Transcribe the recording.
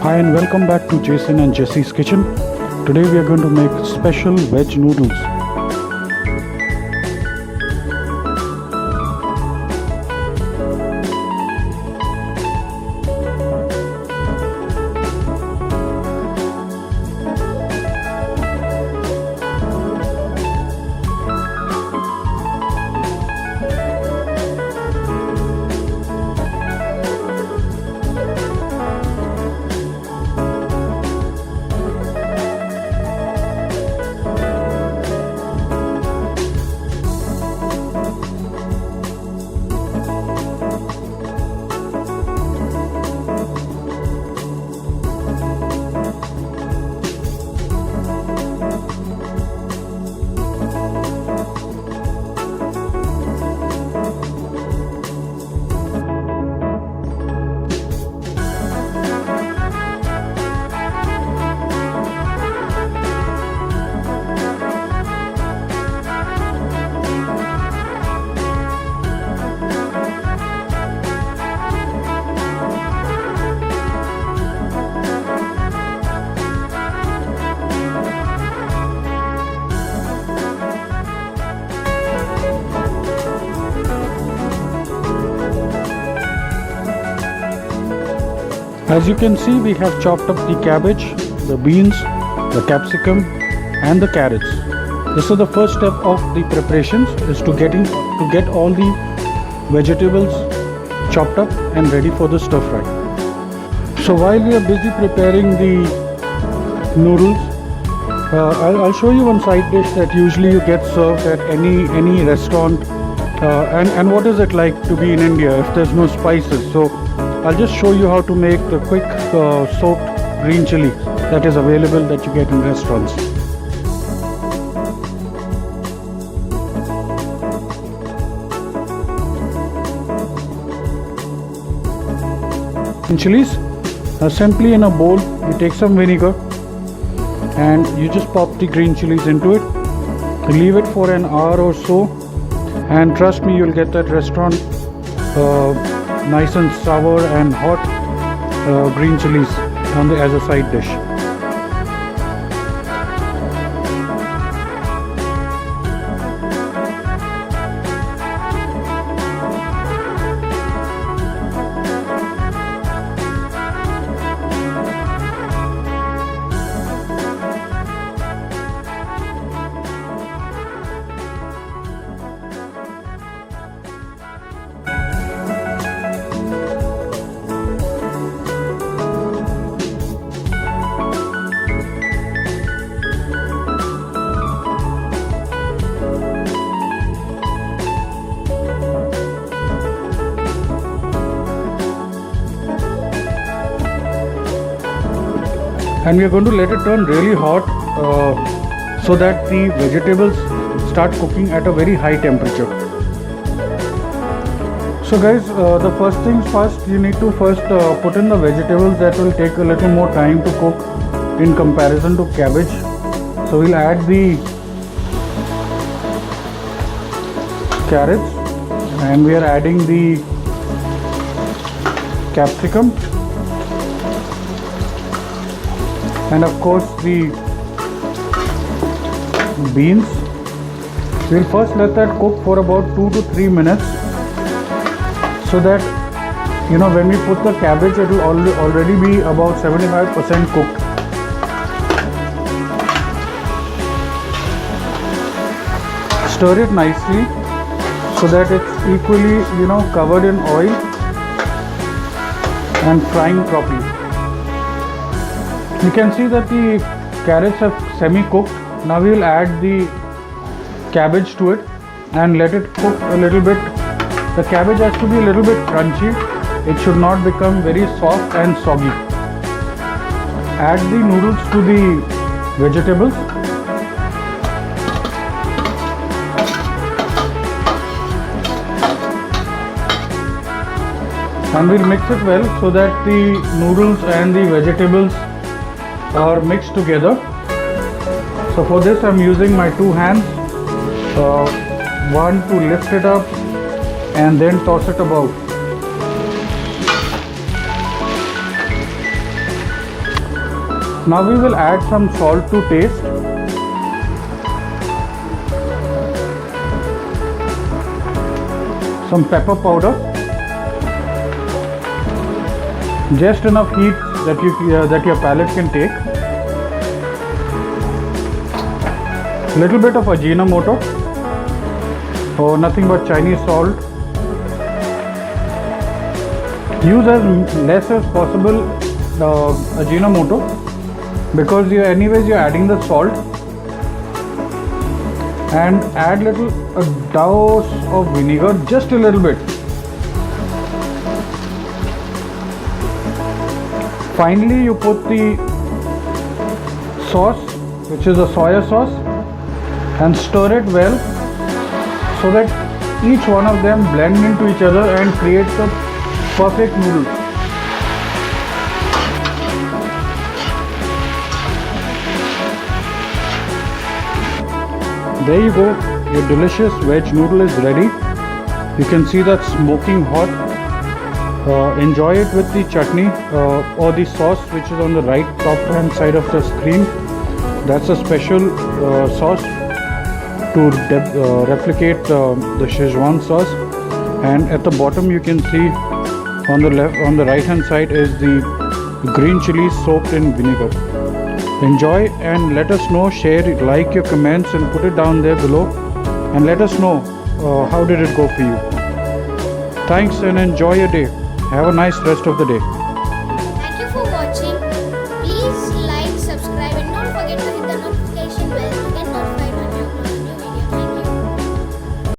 Hi and welcome back to Jason and Jesse's Kitchen. Today we are going to make special veg noodles. As you can see, we have chopped up the cabbage, the beans, the capsicum and the carrots. This is the first step of the preparations, is to get all the vegetables chopped up and ready for the stir fry. So while we are busy preparing the noodles, I'll show you one side dish that usually you get served at any restaurant, and what is it like to be in India if there's no spices. So I'll just show you how to make the quick soaked green chili that is available, that you get in restaurants. Green chilies, simply in a bowl you take some vinegar and you just pop the green chilies into it. You leave it for an hour or so, and trust me, you'll get that restaurant nice and sour and hot green chilies as a side dish. And we are going to let it turn really hot so that the vegetables start cooking at a very high temperature. So guys, the first things first, you need to first put in the vegetables. That will take a little more time to cook in comparison to cabbage. So we'll add the carrots and we are adding the capsicum, and of course the beans. We'll first let that cook for about 2 to 3 minutes, so that when we put the cabbage, it will already be about 75% cooked. Stir it nicely so that it's equally covered in oil and frying properly. You can see that the carrots have semi-cooked. Now we will add the cabbage to it and let it cook a little bit. The cabbage has to be a little bit crunchy. It should not become very soft and soggy. Add the noodles to the vegetables. And we'll mix it well so that the noodles and the vegetables are mixed together. So for this I'm using my two hands, one to lift it up and then toss it about. Now we will add some salt to taste. Some pepper powder. Just enough heat that your palate can take. Little bit of Ajinomoto, or nothing but Chinese salt. Use as less as possible Ajinomoto, because you're adding the salt. And add a dose of vinegar, just a little bit. Finally, you put the sauce, which is a soya sauce, and stir it well so that each one of them blend into each other and create the perfect noodle. There you go, your delicious veg noodle is ready. You can see that smoking hot. Enjoy it with the chutney or the sauce, which is on the right top hand side of the screen. That's a special sauce to replicate the Szechuan sauce. And at the bottom you can see on the right hand side is the green chilies soaked in vinegar. Enjoy and let us know, share it, like your comments and put it down there below, and let us know how did it go for you. Thanks and enjoy your day. Have a nice rest of the day.